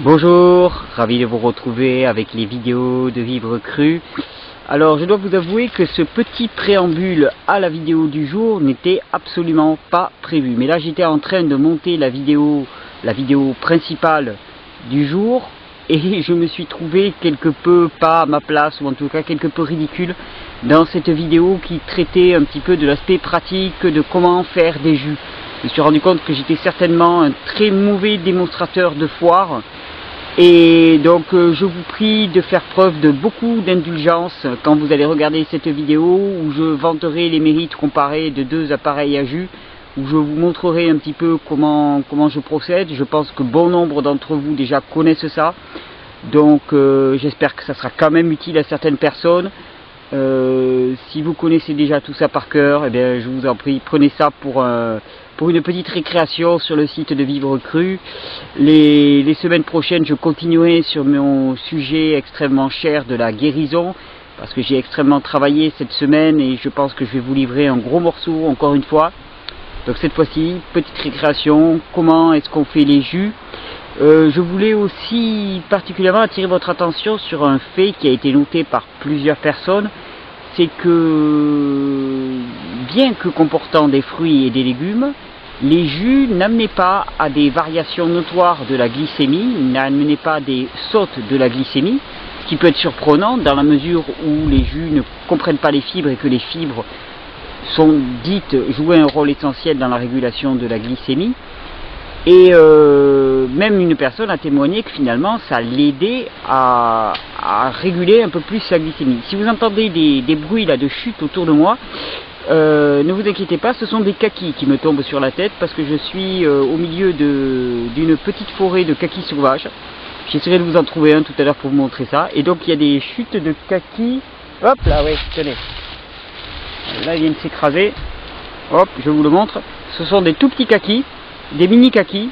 Bonjour, ravi de vous retrouver avec les vidéos de Vivre Cru. Alors je dois vous avouer que ce petit préambule à la vidéo du jour n'était absolument pas prévu. Mais là j'étais en train de monter la vidéo principale du jour et je me suis trouvé quelque peu pas à ma place, ou en tout cas quelque peu ridicule dans cette vidéo qui traitait un petit peu de l'aspect pratique de comment faire des jus. Je me suis rendu compte que j'étais certainement un très mauvais démonstrateur de foire. Et donc je vous prie de faire preuve de beaucoup d'indulgence quand vous allez regarder cette vidéo où je vanterai les mérites comparés de deux appareils à jus, où je vous montrerai un petit peu comment je procède. Je pense que bon nombre d'entre vous déjà connaissent ça, donc j'espère que ça sera quand même utile à certaines personnes. Si vous connaissez déjà tout ça par cœur, eh bien, je vous en prie, prenez ça pour une petite récréation sur le site de Vivre Cru. Les semaines prochaines, je continuerai sur mon sujet extrêmement cher de la guérison, parce que j'ai extrêmement travaillé cette semaine et je pense que je vais vous livrer un gros morceau encore une fois. Donc cette fois-ci, petite récréation, comment est-ce qu'on fait les jus. Je voulais aussi particulièrement attirer votre attention sur un fait qui a été noté par plusieurs personnes, c'est que bien que comportant des fruits et des légumes, les jus n'amenaient pas à des variations notoires de la glycémie, n'amenaient pas des sautes de la glycémie, ce qui peut être surprenant dans la mesure où les jus ne comprennent pas les fibres et que les fibres sont dites jouer un rôle essentiel dans la régulation de la glycémie. Et même une personne a témoigné que finalement ça l'aidait à réguler un peu plus sa glycémie. Si vous entendez des bruits là de chute autour de moi, ne vous inquiétez pas, ce sont des kakis qui me tombent sur la tête parce que je suis au milieu d'une petite forêt de kakis sauvages. J'essaierai de vous en trouver un tout à l'heure pour vous montrer ça. Et donc il y a des chutes de kakis. Hop là, ouais, tenez. Là ils viennent s'écraser. Hop, je vous le montre. Ce sont des tout petits kakis. Des mini kakis,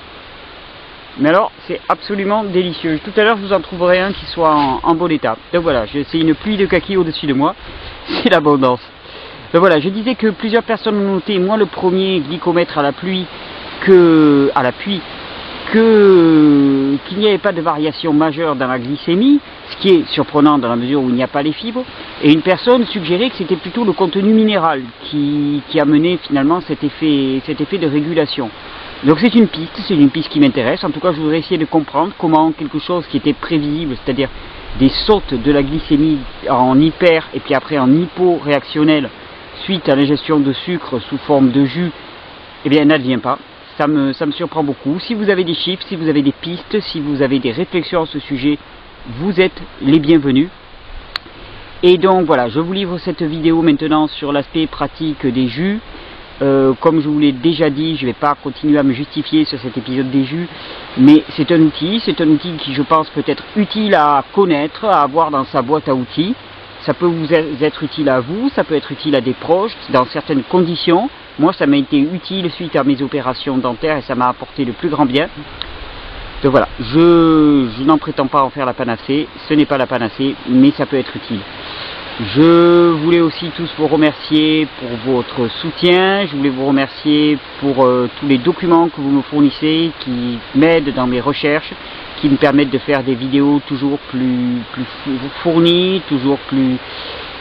mais alors c'est absolument délicieux. Tout à l'heure je vous en trouverai un qui soit en bon état. Donc voilà, c'est une pluie de kakis au-dessus de moi, c'est l'abondance. Donc voilà, je disais que plusieurs personnes ont noté, moi le premier, glycomètre à la pluie, qu'il n'y avait pas de variation majeure dans la glycémie, ce qui est surprenant dans la mesure où il n'y a pas les fibres, et une personne suggérait que c'était plutôt le contenu minéral qui amenait finalement cet effet de régulation. Donc c'est une piste qui m'intéresse. En tout cas, je voudrais essayer de comprendre comment quelque chose qui était prévisible, c'est-à-dire des sautes de la glycémie en hyper et puis après en hypo-réactionnel suite à l'ingestion de sucre sous forme de jus, eh bien, n'advient pas. Ça me surprend beaucoup. Si vous avez des chiffres, si vous avez des pistes, si vous avez des réflexions à ce sujet, vous êtes les bienvenus. Et donc voilà, je vous livre cette vidéo maintenant sur l'aspect pratique des jus. Comme je vous l'ai déjà dit, je ne vais pas continuer à me justifier sur cet épisode des jus, mais c'est un outil qui je pense peut être utile à connaître, à avoir dans sa boîte à outils. Ça peut vous être utile à vous, ça peut être utile à des proches, dans certaines conditions. Moi ça m'a été utile suite à mes opérations dentaires et ça m'a apporté le plus grand bien. Donc voilà, je n'en prétends pas en faire la panacée, ce n'est pas la panacée, mais ça peut être utile. Je voulais aussi tous vous remercier pour votre soutien, je voulais vous remercier pour tous les documents que vous me fournissez, qui m'aident dans mes recherches, qui me permettent de faire des vidéos toujours plus fournies,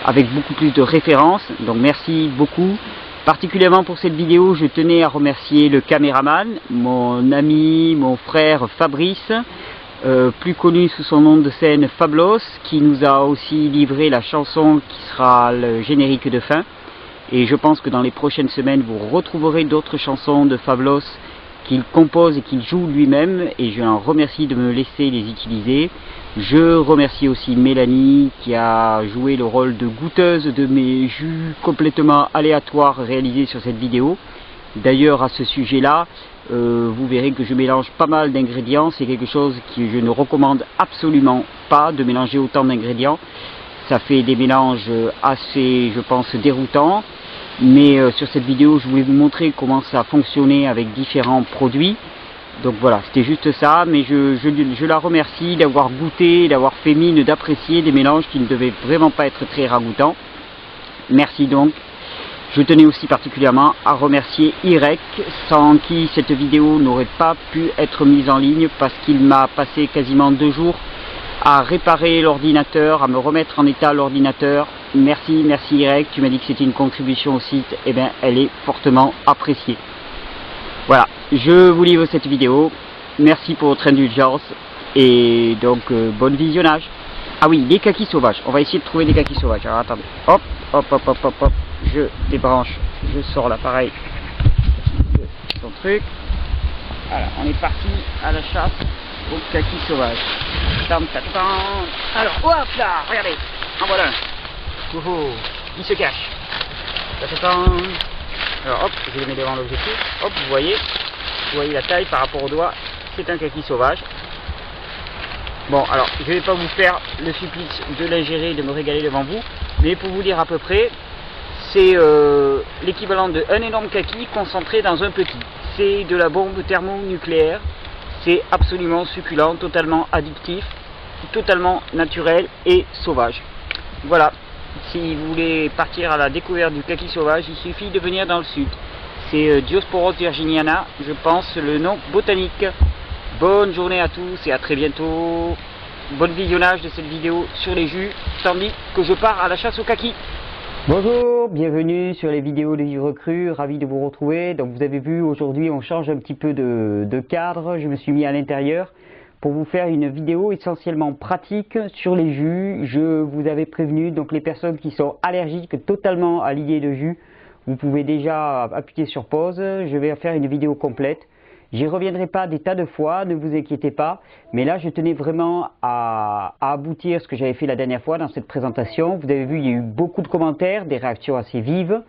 avec beaucoup plus de références, donc merci beaucoup. Particulièrement pour cette vidéo, je tenais à remercier le caméraman, mon ami, mon frère Fabrice, plus connu sous son nom de scène Fablos, qui nous a aussi livré la chanson qui sera le générique de fin. Et je pense que dans les prochaines semaines, vous retrouverez d'autres chansons de Fablos qu'il compose et qu'il joue lui-même, et je l'en remercie de me laisser les utiliser. Je remercie aussi Mélanie qui a joué le rôle de goûteuse de mes jus complètement aléatoires réalisés sur cette vidéo. D'ailleurs à ce sujet-là, vous verrez que je mélange pas mal d'ingrédients, c'est quelque chose que je ne recommande absolument pas de mélanger autant d'ingrédients. Ça fait des mélanges assez, je pense, déroutants. Mais sur cette vidéo, je voulais vous montrer comment ça fonctionnait avec différents produits. Donc voilà, c'était juste ça, mais je la remercie d'avoir goûté, d'avoir fait mine d'apprécier des mélanges qui ne devaient vraiment pas être très ragoûtants. Merci donc. Je tenais aussi particulièrement à remercier Irek, sans qui cette vidéo n'aurait pas pu être mise en ligne parce qu'il m'a passé quasiment 2 jours à réparer l'ordinateur, à me remettre en état l'ordinateur. Merci Irek, tu m'as dit que c'était une contribution au site, et bien elle est fortement appréciée. Voilà, je vous livre cette vidéo, merci pour votre indulgence, et donc bon visionnage. Ah oui, les kakis sauvages, on va essayer de trouver des kakis sauvages. Alors attendez, hop, je débranche, je sors l'appareil de son truc. Voilà, on est parti à la chasse aux kakis sauvages. Alors, hop là, regardez, en voilà un. Il se cache. Alors hop, je le mets devant l'objectif. Hop, vous voyez la taille par rapport au doigt, c'est un kaki sauvage. Bon, alors, je ne vais pas vous faire le supplice de l'ingérer, de me régaler devant vous, mais pour vous dire à peu près, c'est l'équivalent d'un énorme kaki concentré dans un petit. C'est de la bombe thermonucléaire, c'est absolument succulent, totalement addictif, totalement naturel et sauvage. Voilà, si vous voulez partir à la découverte du kaki sauvage, il suffit de venir dans le sud. C'est Diosporos virginiana, je pense, le nom botanique. Bonne journée à tous et à très bientôt. Bon visionnage de cette vidéo sur les jus, tandis que je pars à la chasse au kaki. Bonjour, bienvenue sur les vidéos de Vivre Cru, ravi de vous retrouver. Donc vous avez vu, aujourd'hui on change un petit peu de cadre, je me suis mis à l'intérieur pour vous faire une vidéo essentiellement pratique sur les jus. Je vous avais prévenu, donc les personnes qui sont allergiques totalement à l'idée de jus, vous pouvez déjà appuyer sur pause, je vais faire une vidéo complète. J'y reviendrai pas des tas de fois, ne vous inquiétez pas, mais là je tenais vraiment à aboutir ce que j'avais fait la dernière fois dans cette présentation. Vous avez vu, il y a eu beaucoup de commentaires, des réactions assez vives.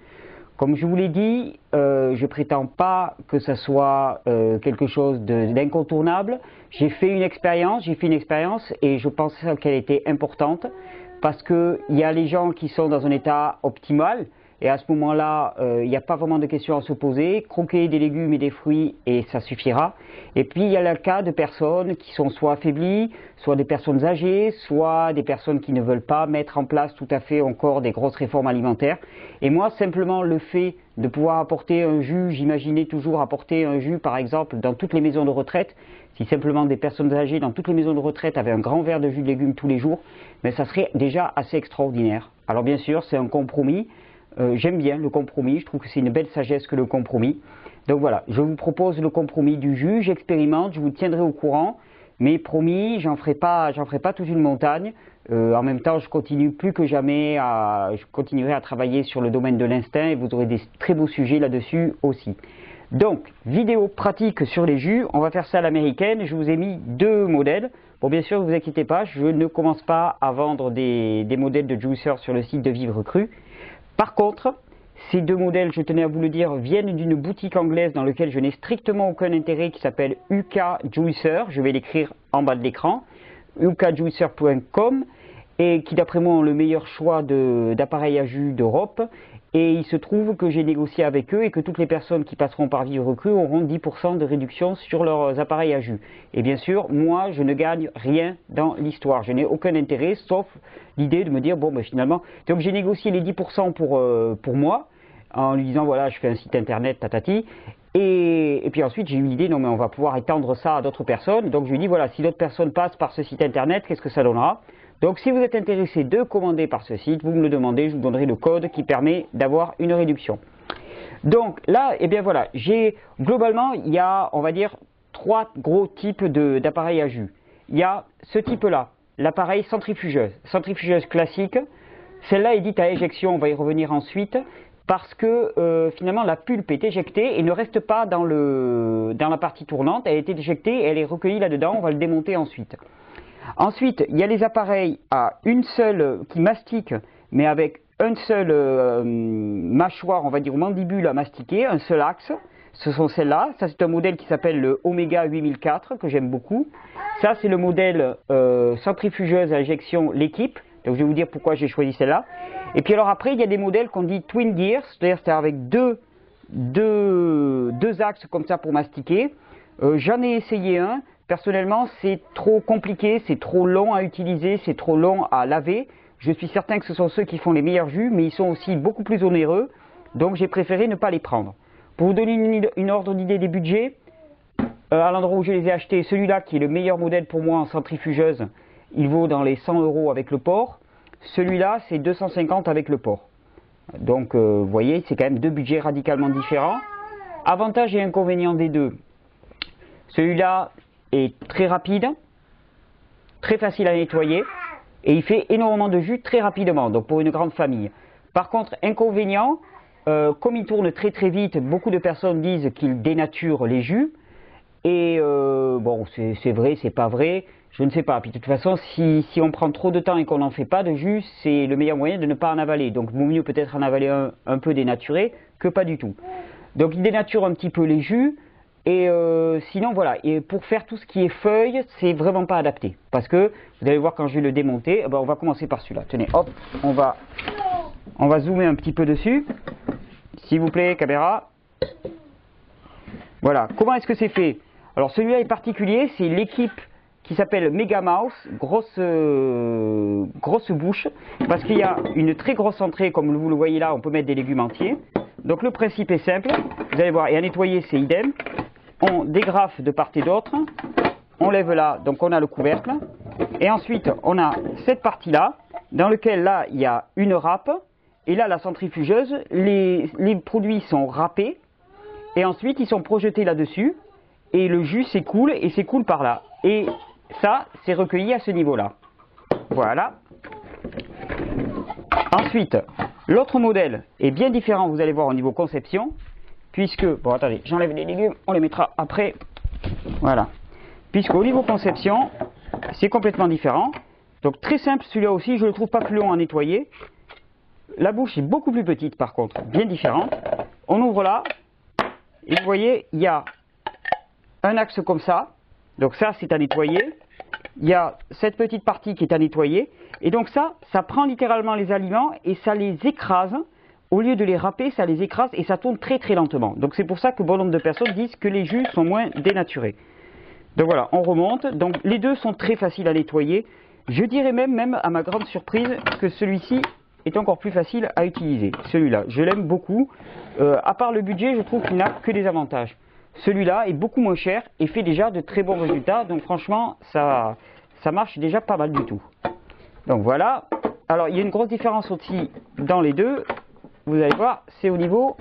Comme je vous l'ai dit, je prétends pas que ça soit quelque chose d'incontournable. J'ai fait une expérience et je pense qu'elle était importante parce qu'il y a les gens qui sont dans un état optimal. Et à ce moment-là, il n'y a pas vraiment de questions à se poser. Croquer des légumes et des fruits et ça suffira. Et puis il y a le cas de personnes qui sont soit affaiblies, soit des personnes âgées, soit des personnes qui ne veulent pas mettre en place tout à fait encore des grosses réformes alimentaires. Et moi, simplement le fait de pouvoir apporter un jus, j'imaginais toujours apporter un jus par exemple dans toutes les maisons de retraite. Si simplement des personnes âgées dans toutes les maisons de retraite avaient un grand verre de jus de légumes tous les jours, mais ça serait déjà assez extraordinaire. Alors bien sûr, c'est un compromis. J'aime bien le compromis, je trouve que c'est une belle sagesse que le compromis. Donc voilà, je vous propose le compromis du jus, j'expérimente, je vous tiendrai au courant, mais promis, j'en ferai pas toute une montagne. En même temps, je continue plus que jamais, je continuerai à travailler sur le domaine de l'instinct et vous aurez des très beaux sujets là-dessus aussi. Donc, vidéo pratique sur les jus, on va faire ça à l'américaine, je vous ai mis 2 modèles. Bon, bien sûr, ne vous inquiétez pas, je ne commence pas à vendre des modèles de juicer sur le site de Vivre Cru. Par contre, ces 2 modèles, je tenais à vous le dire, viennent d'une boutique anglaise dans laquelle je n'ai strictement aucun intérêt qui s'appelle UK Juicer. Je vais l'écrire en bas de l'écran, ukjuicer.com, et qui d'après moi ont le meilleur choix d'appareils à jus d'Europe. Et il se trouve que j'ai négocié avec eux et que toutes les personnes qui passeront par Vivre Cru auront 10% de réduction sur leurs appareils à jus. Et bien sûr, moi, je ne gagne rien dans l'histoire. Je n'ai aucun intérêt, sauf l'idée de me dire, bon, ben, finalement... Donc j'ai négocié les 10% pour moi, en lui disant, voilà, je fais un site internet, tatati. Et puis ensuite, j'ai eu l'idée, non, mais on va pouvoir étendre ça à d'autres personnes. Donc je lui dis, voilà, si d'autres personnes passent par ce site internet, qu'est-ce que ça donnera ? Donc si vous êtes intéressé de commander par ce site, vous me le demandez, je vous donnerai le code qui permet d'avoir une réduction. Donc là, eh bien voilà, globalement, il y a, on va dire, 3 gros types d'appareils à jus. Il y a ce type-là, l'appareil centrifugeuse classique. Celle-là est dite à éjection, on va y revenir ensuite, parce que finalement la pulpe est éjectée et ne reste pas dans la partie tournante, elle est éjectée, elle est recueillie là-dedans, on va le démonter ensuite. Ensuite, il y a les appareils à une seule qui mastiquent, mais avec une seule mâchoire, on va dire mandibule à mastiquer, un seul axe. Ce sont celles-là. Ça, c'est un modèle qui s'appelle le Omega 8004, que j'aime beaucoup. Ça, c'est le modèle centrifugeuse à injection l'équipe. Donc, je vais vous dire pourquoi j'ai choisi celle-là. Et puis alors après, il y a des modèles qu'on dit Twin Gears, c'est-à-dire avec deux axes comme ça pour mastiquer. J'en ai essayé un. Personnellement, c'est trop compliqué, c'est trop long à utiliser, c'est trop long à laver. Je suis certain que ce sont ceux qui font les meilleurs jus, mais ils sont aussi beaucoup plus onéreux. Donc j'ai préféré ne pas les prendre. Pour vous donner une ordre d'idée des budgets, à l'endroit où je les ai achetés, celui-là qui est le meilleur modèle pour moi en centrifugeuse, il vaut dans les 100 € avec le port. Celui-là, c'est 250 avec le port. Donc, vous voyez, c'est quand même deux budgets radicalement différents. Avantages et inconvénients des deux. Celui-là est très rapide, très facile à nettoyer, et il fait énormément de jus très rapidement, donc pour une grande famille. Par contre, inconvénient, comme il tourne très très vite, beaucoup de personnes disent qu'il dénature les jus. Et bon, c'est vrai, c'est pas vrai, je ne sais pas. Puis de toute façon, si on prend trop de temps et qu'on n'en fait pas de jus, c'est le meilleur moyen de ne pas en avaler. Donc, vaut mieux peut-être en avaler un peu dénaturé que pas du tout. Donc, il dénature un petit peu les jus. Et sinon, voilà. Et pour faire tout ce qui est feuilles, c'est vraiment pas adapté. Parce que, vous allez voir quand je vais le démonter, on va commencer par celui-là. Tenez, hop, on va zoomer un petit peu dessus. S'il vous plaît, caméra. Voilà. Comment est-ce que c'est fait? Alors celui-là est particulier, c'est l'équipe qui s'appelle Mega Mouse, grosse bouche, parce qu'il y a une très grosse entrée, comme vous le voyez là, on peut mettre des légumes entiers. Donc le principe est simple, vous allez voir, et à nettoyer c'est idem. On dégrafe de part et d'autre, on lève là, donc on a le couvercle, et ensuite on a cette partie-là, dans laquelle là il y a une râpe, et là la centrifugeuse, les produits sont râpés, et ensuite ils sont projetés là-dessus, et le jus s'écoule et s'écoule par là. Et ça, c'est recueilli à ce niveau-là. Voilà. Ensuite, l'autre modèle est bien différent, vous allez voir au niveau conception, puisque, bon attendez, j'enlève les légumes, on les mettra après. Voilà. Puisqu'au niveau conception, c'est complètement différent. Donc très simple, celui-là aussi, je ne le trouve pas plus long à nettoyer. La bouche est beaucoup plus petite par contre, bien différente. On ouvre là, et vous voyez, il y a un axe comme ça, donc ça c'est à nettoyer, il y a cette petite partie qui est à nettoyer, et donc ça prend littéralement les aliments et ça les écrase, au lieu de les râper, ça les écrase et ça tourne très très lentement. Donc c'est pour ça que bon nombre de personnes disent que les jus sont moins dénaturés. Donc voilà, on remonte, donc les deux sont très faciles à nettoyer, je dirais même à ma grande surprise que celui-ci est encore plus facile à utiliser, celui-là, je l'aime beaucoup, à part le budget, je trouve qu'il n'a que des avantages. Celui-là est beaucoup moins cher et fait déjà de très bons résultats. Donc franchement, ça marche déjà pas mal du tout. Donc voilà. Alors il y a une grosse différence aussi dans les deux. Vous allez voir, c'est au niveau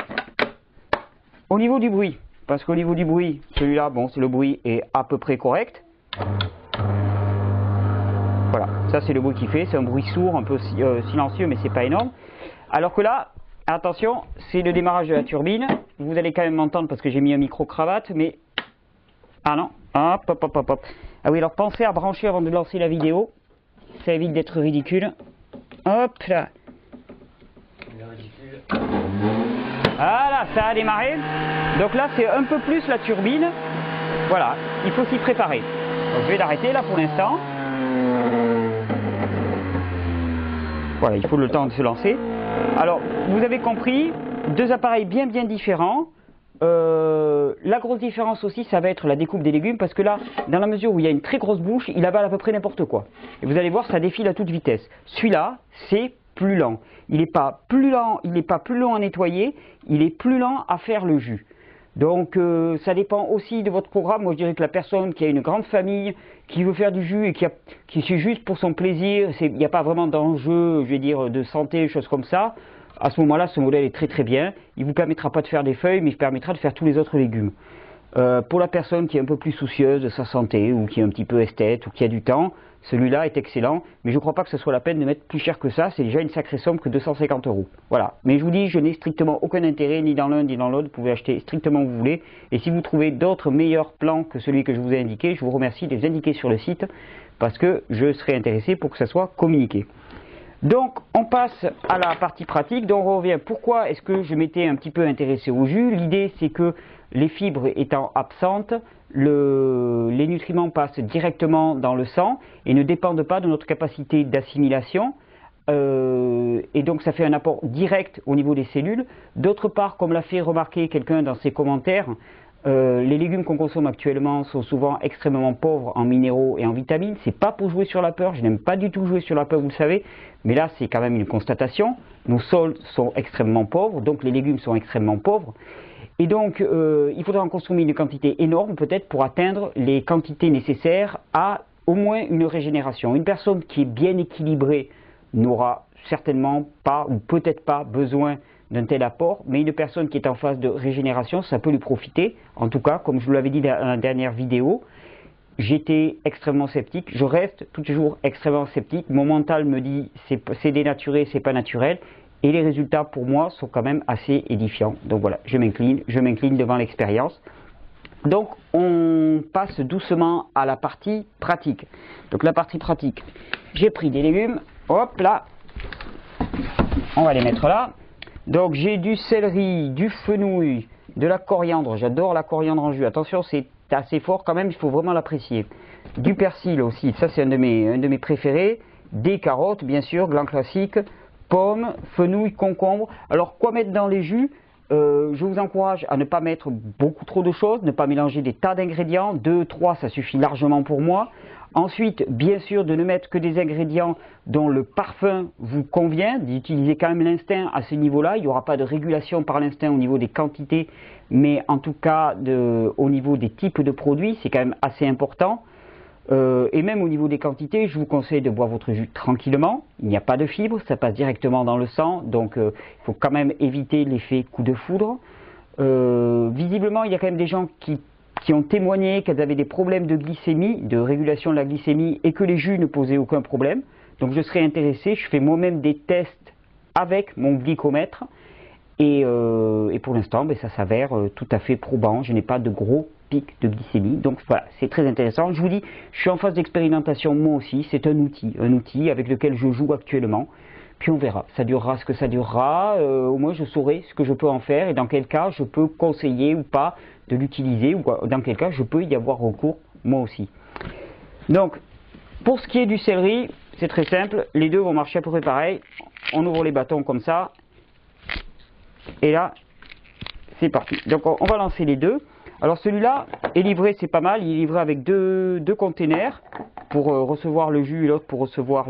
du bruit. Parce qu'au niveau du bruit, celui-là, bon, le bruit est à peu près correct. Voilà, ça c'est le bruit qu'il fait. C'est un bruit sourd, un peu silencieux, mais c'est pas énorme. Alors que là, attention, c'est le démarrage de la turbine. Vous allez quand même m'entendre parce que j'ai mis un micro-cravate, mais... Ah non, hop, hop, hop, hop, hop. Ah oui, alors pensez à brancher avant de lancer la vidéo. Ça évite d'être ridicule. Hop là. Voilà, ça a démarré. Donc là, c'est un peu plus la turbine. Voilà, il faut s'y préparer. Donc, je vais l'arrêter là pour l'instant. Voilà, il faut le temps de se lancer. Alors, vous avez compris, deux appareils bien différents. La grosse différence aussi, ça va être la découpe des légumes, parce que là, dans la mesure où il y a une très grosse bouche, il avale à peu près n'importe quoi. Et vous allez voir, ça défile à toute vitesse. Celui-là, c'est plus lent. Il n'est pas plus long à nettoyer, il est plus lent à faire le jus. Donc ça dépend aussi de votre programme. Moi je dirais que la personne qui a une grande famille, qui veut faire du jus et qui c'est juste pour son plaisir, il n'y a pas vraiment d'enjeu, je vais dire, de santé, choses comme ça. À ce moment-là, ce modèle est très très bien. Il ne vous permettra pas de faire des feuilles, mais il permettra de faire tous les autres légumes. Pour la personne qui est un peu plus soucieuse de sa santé, ou qui est un petit peu esthète, ou qui a du temps, celui-là est excellent, mais je ne crois pas que ce soit la peine de mettre plus cher que ça, c'est déjà une sacrée somme que 250 €. Voilà, mais je vous dis, je n'ai strictement aucun intérêt, ni dans l'un ni dans l'autre, vous pouvez acheter strictement où vous voulez, et si vous trouvez d'autres meilleurs plans que celui que je vous ai indiqué, je vous remercie de les indiquer sur le site, parce que je serai intéressé pour que ça soit communiqué. Donc, on passe à la partie pratique. Donc, on revient. Pourquoi est-ce que je m'étais un petit peu intéressé au jus? L'idée, c'est que les fibres étant absentes, les nutriments passent directement dans le sang et ne dépendent pas de notre capacité d'assimilation. Et donc, ça fait un apport direct au niveau des cellules. D'autre part, comme l'a fait remarquer quelqu'un dans ses commentaires, Les légumes qu'on consomme actuellement sont souvent extrêmement pauvres en minéraux et en vitamines. C'est pas pour jouer sur la peur, je n'aime pas du tout jouer sur la peur, vous le savez, mais là c'est quand même une constatation. Nos sols sont extrêmement pauvres, donc les légumes sont extrêmement pauvres. Et donc il faudra en consommer une quantité énorme peut-être pour atteindre les quantités nécessaires à au moins une régénération. Une personne qui est bien équilibrée n'aura certainement pas ou peut-être pas besoin d'un tel apport, mais une personne qui est en phase de régénération, ça peut lui profiter. En tout cas, comme je vous l'avais dit dans la dernière vidéo, j'étais extrêmement sceptique, je reste toujours extrêmement sceptique. Mon mental me dit c'est dénaturé, c'est pas naturel, et les résultats pour moi sont quand même assez édifiants. Donc voilà, je m'incline devant l'expérience. Donc on passe doucement à la partie pratique. Donc la partie pratique, j'ai pris des légumes, hop là, on va les mettre là. Donc j'ai du céleri, du fenouil, de la coriandre, j'adore la coriandre en jus, attention c'est assez fort quand même, il faut vraiment l'apprécier. Du persil aussi, ça c'est un de mes préférés, des carottes bien sûr, gland classique, pommes, fenouil, concombre. Alors quoi mettre dans les jus? Je vous encourage à ne pas mettre beaucoup trop de choses, ne pas mélanger des tas d'ingrédients, 2, 3 ça suffit largement pour moi. Ensuite, bien sûr, de ne mettre que des ingrédients dont le parfum vous convient, d'utiliser quand même l'instinct à ce niveau-là. Il n'y aura pas de régulation par l'instinct au niveau des quantités, mais en tout cas au niveau des types de produits, c'est quand même assez important. Et même au niveau des quantités, je vous conseille de boire votre jus tranquillement. Il n'y a pas de fibres, ça passe directement dans le sang, donc il faut quand même éviter l'effet coup de foudre. Visiblement, il y a quand même des gens qui ont témoigné qu'elles avaient des problèmes de glycémie, de régulation de la glycémie, et que les jus ne posaient aucun problème. Donc je serais intéressé, je fais moi-même des tests avec mon glycomètre, et pour l'instant, ça s'avère tout à fait probant, je n'ai pas de gros pics de glycémie, donc voilà, c'est très intéressant. Je vous dis, je suis en phase d'expérimentation moi aussi, c'est un outil avec lequel je joue actuellement. Puis on verra, ça durera ce que ça durera, au moins je saurai ce que je peux en faire et dans quel cas je peux conseiller ou pas de l'utiliser, ou dans quel cas je peux y avoir recours moi aussi. Donc, pour ce qui est du céleri, c'est très simple, les deux vont marcher à peu près pareil. On ouvre les bâtons comme ça, et là, c'est parti. Donc on va lancer les deux. Alors celui-là est livré, c'est pas mal, il est livré avec deux containers pour recevoir le jus et l'autre pour recevoir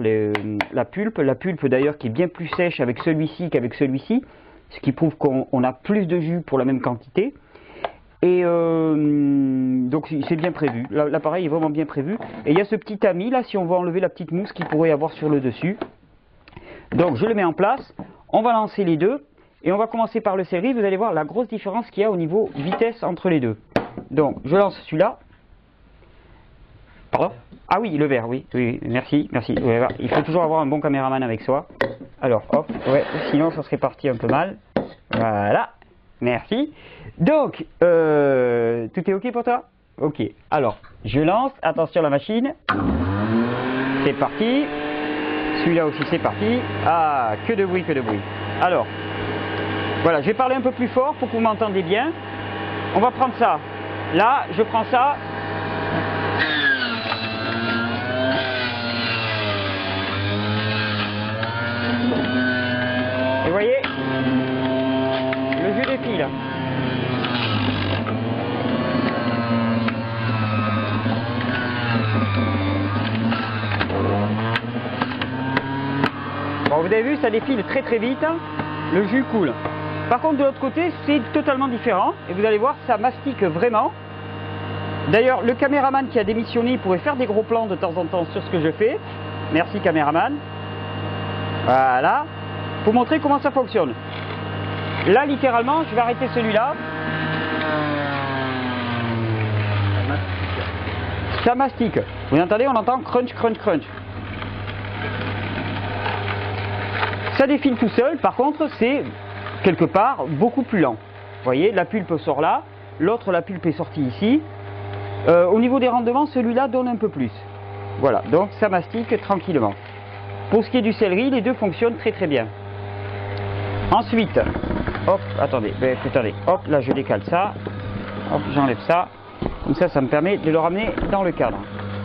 la pulpe. La pulpe d'ailleurs qui est bien plus sèche avec celui-ci qu'avec celui-ci, ce qui prouve qu'on a plus de jus pour la même quantité. Et donc c'est bien prévu, l'appareil est vraiment bien prévu. Et il y a ce petit tamis là, si on veut enlever la petite mousse qu'il pourrait y avoir sur le dessus. Donc je le mets en place, on va lancer les deux. Et on va commencer par le céleri, vous allez voir la grosse différence qu'il y a au niveau vitesse entre les deux. Donc, je lance celui-là. Pardon? Ah oui, le vert, oui, merci. Il faut toujours avoir un bon caméraman avec soi. Alors, hop, ouais, sinon ça serait parti un peu mal. Voilà, merci. Donc, tout est OK pour toi? OK, alors, je lance, attention la machine. C'est parti. Celui-là aussi, c'est parti. Ah, que de bruit. Alors, voilà, je vais parler un peu plus fort pour que vous m'entendiez bien. On va prendre ça. Là, je prends ça. Et vous voyez, le jus défile. Bon, vous avez vu, ça défile très vite. Le jus coule. Par contre, de l'autre côté, c'est totalement différent. Et vous allez voir, ça mastique vraiment. D'ailleurs, le caméraman qui a démissionné, il pourrait faire des gros plans de temps en temps sur ce que je fais. Merci, caméraman. Voilà. Pour montrer comment ça fonctionne. Là, littéralement, je vais arrêter celui-là. Ça mastique. Vous entendez, on entend crunch. Ça défile tout seul. Par contre, c'est quelque part beaucoup plus lent. Vous voyez, la pulpe sort là, l'autre la pulpe est sortie ici. Au niveau des rendements, celui-là donne un peu plus. Voilà, donc ça mastique tranquillement. Pour ce qui est du céleri, les deux fonctionnent très bien. Ensuite, hop, attendez, hop, là je décale ça, hop, j'enlève ça. Comme ça me permet de le ramener dans le cadre.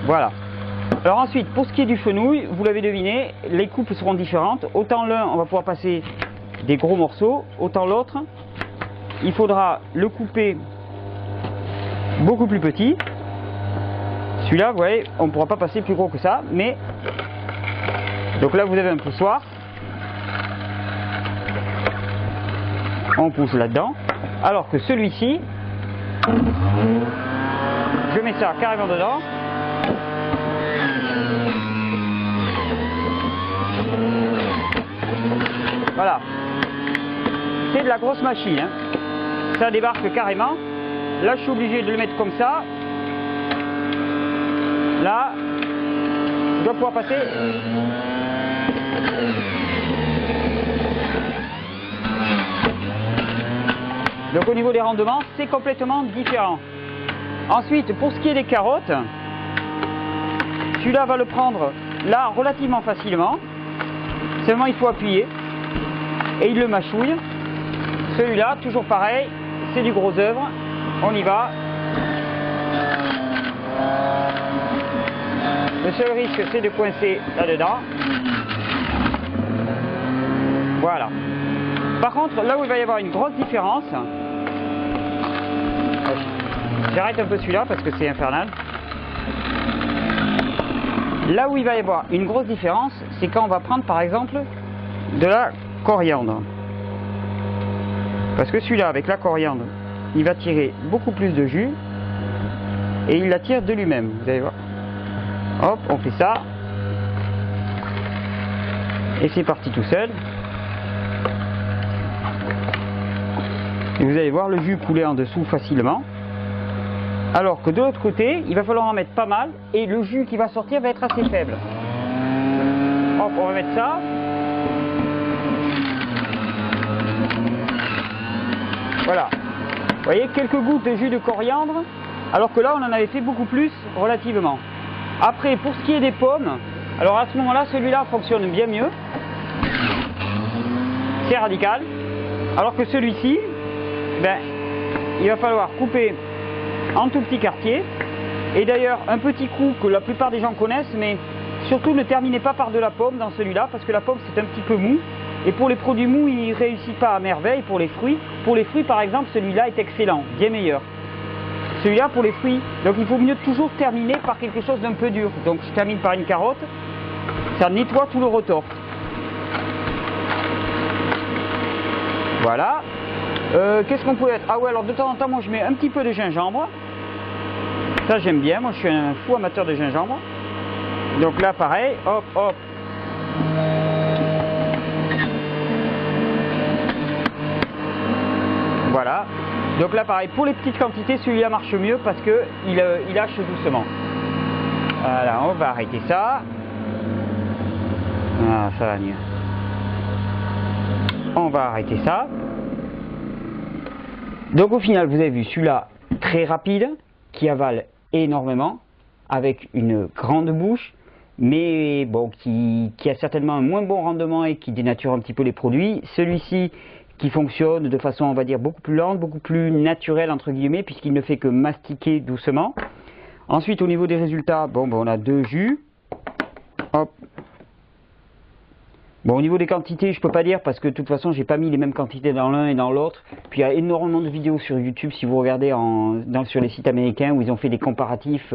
Voilà. Alors ensuite, pour ce qui est du fenouil, vous l'avez deviné, les coupes seront différentes. Autant l'un, on va pouvoir passer des gros morceaux, autant l'autre, il faudra le couper beaucoup plus petit. Celui-là, vous voyez, on ne pourra pas passer plus gros que ça, mais donc là vous avez un poussoir. On pousse là-dedans. Alors que celui-ci, je mets ça carrément dedans. Voilà. C'est de la grosse machine. Hein. Ça débarque carrément. Là, je suis obligé de le mettre comme ça. Là, je dois pouvoir passer. Donc au niveau des rendements, c'est complètement différent. Ensuite, pour ce qui est des carottes, celui-là va le prendre là relativement facilement. Seulement il faut appuyer et il le mâchouille. Celui-là, toujours pareil, c'est du gros œuvre. On y va. Le seul risque, c'est de coincer là-dedans. Voilà. Par contre, là où il va y avoir une grosse différence, j'arrête un peu celui-là parce que c'est infernal. Là où il va y avoir une grosse différence, c'est quand on va prendre par exemple de la coriandre. Parce que celui-là, avec la coriandre, il va tirer beaucoup plus de jus et il la tire de lui-même. Vous allez voir. Hop, on fait ça. Et c'est parti tout seul. Et vous allez voir le jus couler en dessous facilement. Alors que de l'autre côté, il va falloir en mettre pas mal et le jus qui va sortir va être assez faible. Hop, on va mettre ça. Voilà. Vous voyez, quelques gouttes de jus de coriandre, alors que là, on en avait fait beaucoup plus relativement. Après, pour ce qui est des pommes, alors à ce moment-là, celui-là fonctionne bien mieux. C'est radical. Alors que celui-ci, ben, il va falloir couper en tout petits quartiers. Et d'ailleurs, un petit coup que la plupart des gens connaissent, mais surtout ne terminez pas par de la pomme dans celui-là, parce que la pomme c'est un petit peu mou. Et pour les produits mous, il ne réussit pas à merveille pour les fruits. Pour les fruits, par exemple, celui-là est excellent, bien meilleur. Celui-là pour les fruits. Donc il faut mieux toujours terminer par quelque chose d'un peu dur. Donc je termine par une carotte. Ça nettoie tout le retors. Voilà. Qu'est-ce qu'on peut être? Ah ouais, alors de temps en temps, moi je mets un petit peu de gingembre. Ça j'aime bien, moi je suis un fou amateur de gingembre. Donc là pareil, hop, hop. Voilà. Donc là pareil, pour les petites quantités, celui-là marche mieux parce que il lâche doucement. Voilà, on va arrêter ça. Ah, ça va mieux. On va arrêter ça. Donc au final, vous avez vu celui-là très rapide, qui avale énormément, avec une grande bouche, mais bon, qui a certainement un moins bon rendement et qui dénature un petit peu les produits. Celui-ci qui fonctionne de façon, on va dire, beaucoup plus lente, beaucoup plus naturelle, entre guillemets, puisqu'il ne fait que mastiquer doucement. Ensuite, au niveau des résultats, bon, ben, on a deux jus. Hop. Bon, au niveau des quantités, je peux pas dire parce que de toute façon, j'ai pas mis les mêmes quantités dans l'un et dans l'autre. Puis il y a énormément de vidéos sur YouTube si vous regardez sur les sites américains où ils ont fait des comparatifs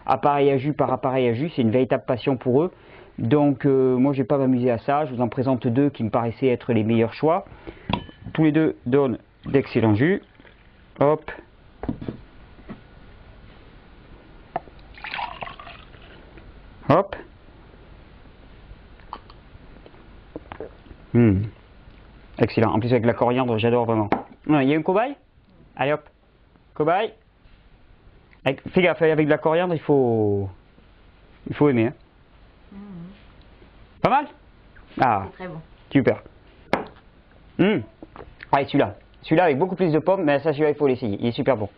appareil à jus par appareil à jus. C'est une véritable passion pour eux. Donc moi, je vais pas m'amuser à ça. Je vous en présente deux qui me paraissaient être les meilleurs choix. Tous les deux donnent d'excellents jus. Hop. Hop. Excellent. En plus avec la coriandre, j'adore vraiment. Il y a un cobaye? Allez hop. Cobaye. Fais gaffe, avec de la coriandre, il faut aimer. Hein. Pas mal? Ah, c'est très bon. Super. Allez, celui-là. Celui-là avec beaucoup plus de pommes, mais ça, celui-là, il faut l'essayer. Il est super bon.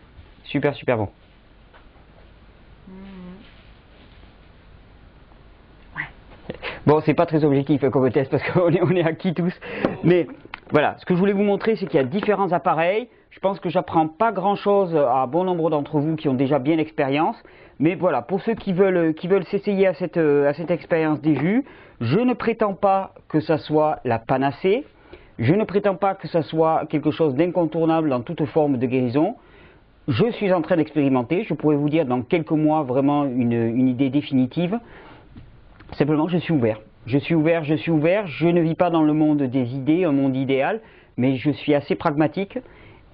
Super, super bon. Bon, c'est pas très objectif comme test parce qu'on est acquis tous. Mais voilà, ce que je voulais vous montrer, c'est qu'il y a différents appareils. Je pense que j'apprends pas grand-chose à bon nombre d'entre vous qui ont déjà bien l'expérience. Mais voilà, pour ceux qui veulent s'essayer à cette expérience des jus, je ne prétends pas que ça soit la panacée. Je ne prétends pas que ça soit quelque chose d'incontournable dans toute forme de guérison. je suis en train d'expérimenter. Je pourrais vous dire dans quelques mois vraiment une idée définitive. Simplement, je suis ouvert. Je suis ouvert, je suis ouvert. Je ne vis pas dans le monde des idées, un monde idéal, mais je suis assez pragmatique.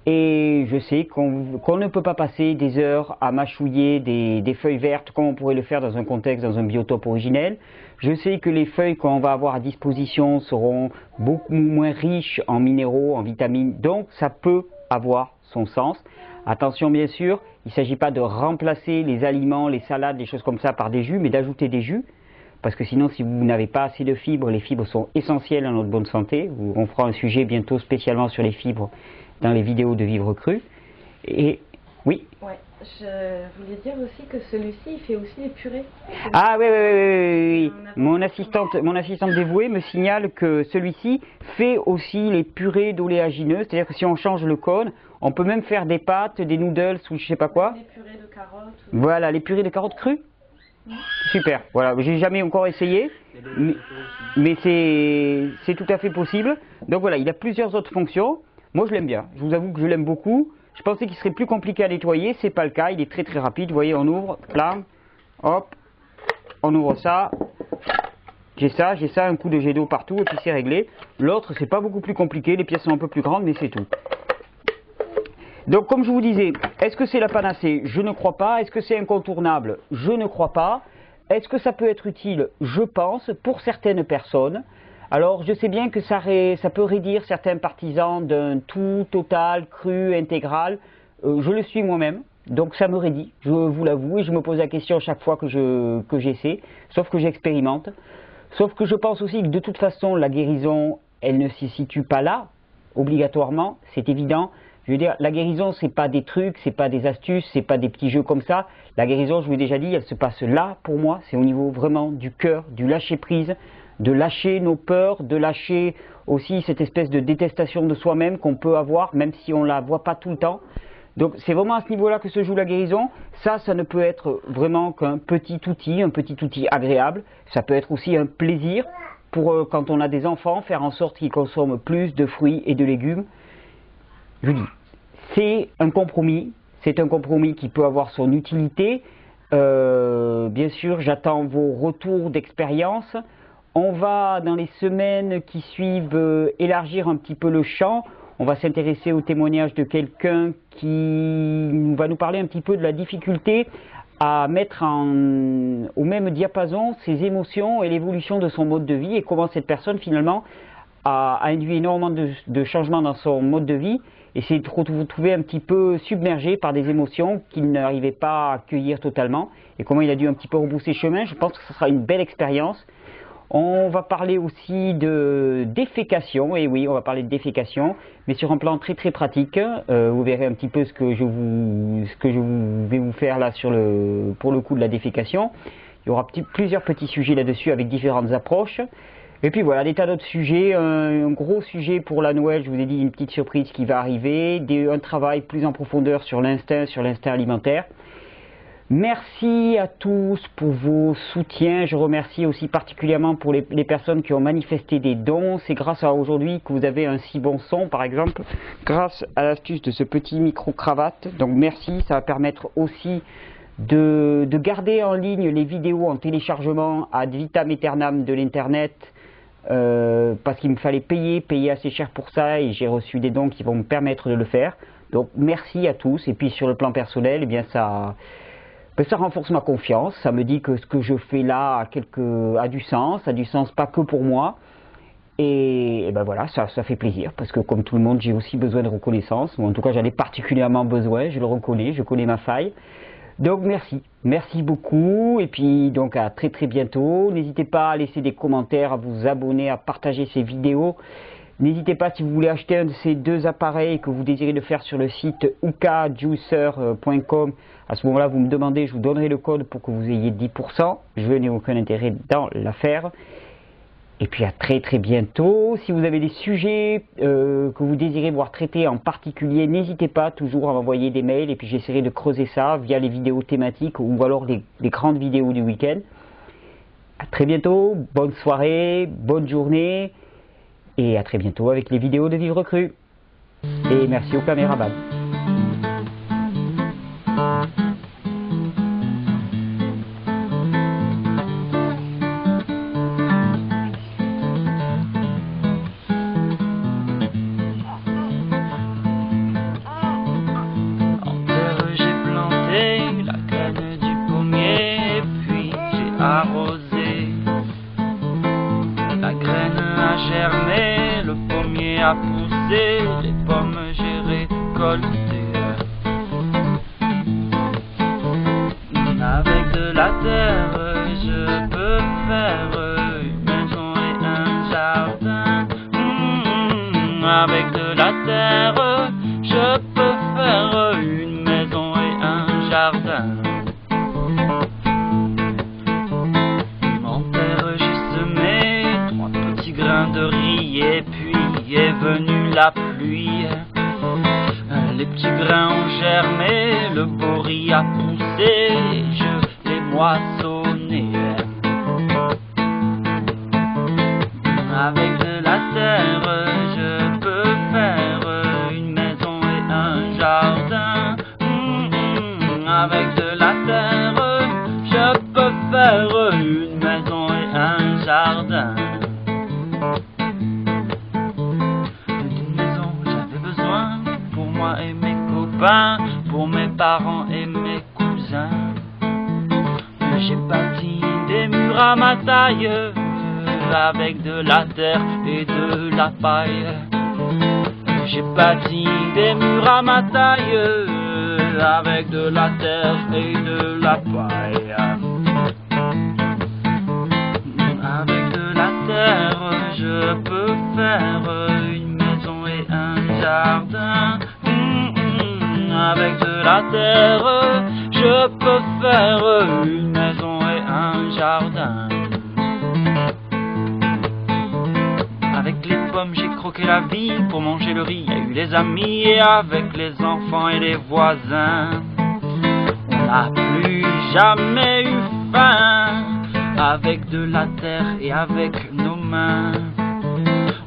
Et je sais qu'on ne peut pas passer des heures à mâchouiller des feuilles vertes comme on pourrait le faire dans un contexte, dans un biotope originel. Je sais que les feuilles qu'on va avoir à disposition seront beaucoup moins riches en minéraux, en vitamines, donc ça peut avoir son sens. Attention bien sûr, il ne s'agit pas de remplacer les aliments, les salades, des choses comme ça par des jus, mais d'ajouter des jus. Parce que sinon, si vous n'avez pas assez de fibres, les fibres sont essentielles à notre bonne santé. On fera un sujet bientôt spécialement sur les fibres dans les vidéos de Vivre Cru. Et oui. Ouais, je voulais dire aussi que celui-ci, il fait aussi les purées. Ah oui. Mon assistante dévouée me signale que celui-ci fait aussi les purées d'oléagineux. C'est-à-dire que si on change le cône, on peut même faire des pâtes, des noodles ou je sais pas quoi. Les purées de carottes. Voilà, les purées de carottes crues. Super, voilà, j'ai jamais encore essayé, mais c'est tout à fait possible. Donc voilà, il a plusieurs autres fonctions. Moi je l'aime bien, je vous avoue que je l'aime beaucoup. Je pensais qu'il serait plus compliqué à nettoyer, c'est pas le cas, il est très rapide. Vous voyez, on ouvre, blam, hop, on ouvre ça. J'ai ça, un coup de jet d'eau partout et puis c'est réglé. L'autre c'est pas beaucoup plus compliqué, les pièces sont un peu plus grandes mais c'est tout. Donc comme je vous disais, est-ce que c'est la panacée? Je ne crois pas. Est-ce que c'est incontournable? Je ne crois pas. Est-ce que ça peut être utile? Je pense, pour certaines personnes. Alors je sais bien que ça peut raidir certains partisans d'un tout total, cru, intégral. Je le suis moi-même, donc ça me raidit, je vous l'avoue, et je me pose la question chaque fois que j'essaie, sauf que j'expérimente. Sauf que je pense aussi que de toute façon, la guérison, elle ne se situe pas là, obligatoirement, c'est évident. Je veux dire, la guérison, c'est pas des trucs, c'est pas des astuces, c'est pas des petits jeux comme ça. La guérison, je vous l'ai déjà dit, elle se passe là pour moi. C'est au niveau vraiment du cœur, du lâcher prise, de lâcher nos peurs, de lâcher aussi cette espèce de détestation de soi-même qu'on peut avoir, même si on la voit pas tout le temps. Donc c'est vraiment à ce niveau-là que se joue la guérison. Ça ne peut être vraiment qu'un petit outil agréable. Ça peut être aussi un plaisir pour quand on a des enfants, faire en sorte qu'ils consomment plus de fruits et de légumes. Je vous dis, c'est un compromis qui peut avoir son utilité. Bien sûr, j'attends vos retours d'expérience. On va, dans les semaines qui suivent, élargir un petit peu le champ. On va s'intéresser au témoignage de quelqu'un qui va nous parler un petit peu de la difficulté à mettre au même diapason ses émotions et l'évolution de son mode de vie et comment cette personne finalement a induit énormément de changements dans son mode de vie et c'est de vous trouver un petit peu submergé par des émotions qu'il n'arrivait pas à accueillir totalement et comment il a dû un petit peu rebrousser chemin. Je pense que ce sera une belle expérience. On va parler aussi de défécation, et oui, on va parler de défécation, mais sur un plan très pratique. Vous verrez un petit peu ce que je vais vous faire là pour le coup de la défécation. Il y aura plusieurs petits sujets là-dessus avec différentes approches. Et puis voilà, des tas d'autres sujets, un gros sujet pour la Noël, je vous ai dit une petite surprise qui va arriver, un travail plus en profondeur sur l'instinct alimentaire. Merci à tous pour vos soutiens. Je remercie aussi particulièrement pour les personnes qui ont manifesté des dons. C'est grâce à aujourd'hui que vous avez un si bon son, par exemple, grâce à l'astuce de ce petit micro-cravate. Donc merci, ça va permettre aussi de garder en ligne les vidéos en téléchargement ad vitam aeternam de l'internet. Parce qu'il me fallait payer assez cher pour ça et j'ai reçu des dons qui vont me permettre de le faire. Donc merci à tous. Et puis sur le plan personnel, eh bien ça renforce ma confiance, ça me dit que ce que je fais là a du sens pas que pour moi. Et ben voilà, ça fait plaisir, parce que comme tout le monde, j'ai aussi besoin de reconnaissance, ou en tout cas j'en ai particulièrement besoin, je le reconnais, je connais ma faille. Donc merci beaucoup, et puis donc à très bientôt. N'hésitez pas à laisser des commentaires, à vous abonner, à partager ces vidéos. N'hésitez pas, si vous voulez acheter un de ces deux appareils que vous désirez le faire sur le site ukajuicer.com, à ce moment-là vous me demandez, je vous donnerai le code pour que vous ayez 10%. Je n'ai aucun intérêt dans l'affaire. Et puis à très bientôt. Si vous avez des sujets que vous désirez voir traités en particulier, n'hésitez pas toujours à m'envoyer des mails et puis j'essaierai de creuser ça via les vidéos thématiques ou alors les grandes vidéos du week-end. À très bientôt, bonne soirée, bonne journée. Et à très bientôt avec les vidéos de Vivre Cru. Et merci aux caméramans. Arrosé, la graine a germé, le pommier a poussé, les pommes j'ai récoltées. Avec de la terre, je peux faire une maison et un jardin. Avec de la terre, je peux faire une maison et un jardin. De riz et puis est venue la pluie. Les petits grains ont germé, le beau riz a poussé, je l'ai moissonné. Avec de la terre, je peux faire une maison et un jardin. Avec de la terre, je peux faire une maison et un jardin. Et mes copains, pour mes parents et mes cousins. J'ai bâti des murs à ma taille, avec de la terre et de la paille. J'ai bâti des murs à ma taille, avec de la terre et de la paille. Avec de la terre, je peux faire une maison et un jardin. Avec de la terre, je peux faire une maison et un jardin. Avec les pommes, j'ai croqué la vie. Pour manger le riz, il y a eu les amis. Et avec les enfants et les voisins, on n'a plus jamais eu faim. Avec de la terre et avec nos mains,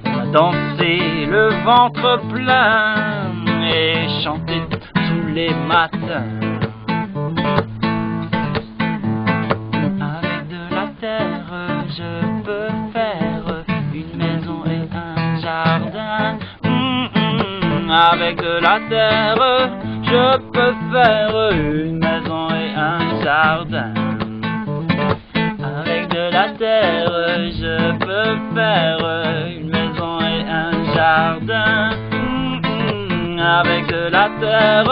on a dansé le ventre plein et chanté tous les matins. Avec de la terre, je peux faire une maison et un jardin. Avec de la terre, je peux faire une maison et un jardin. Avec de la terre, je peux faire une maison et un jardin. Avec de la terre,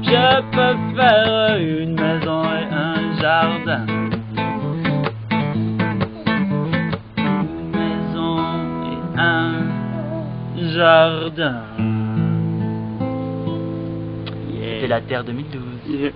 je peux faire une maison et un jardin. Une maison et un jardin. C'était la Terre 2012.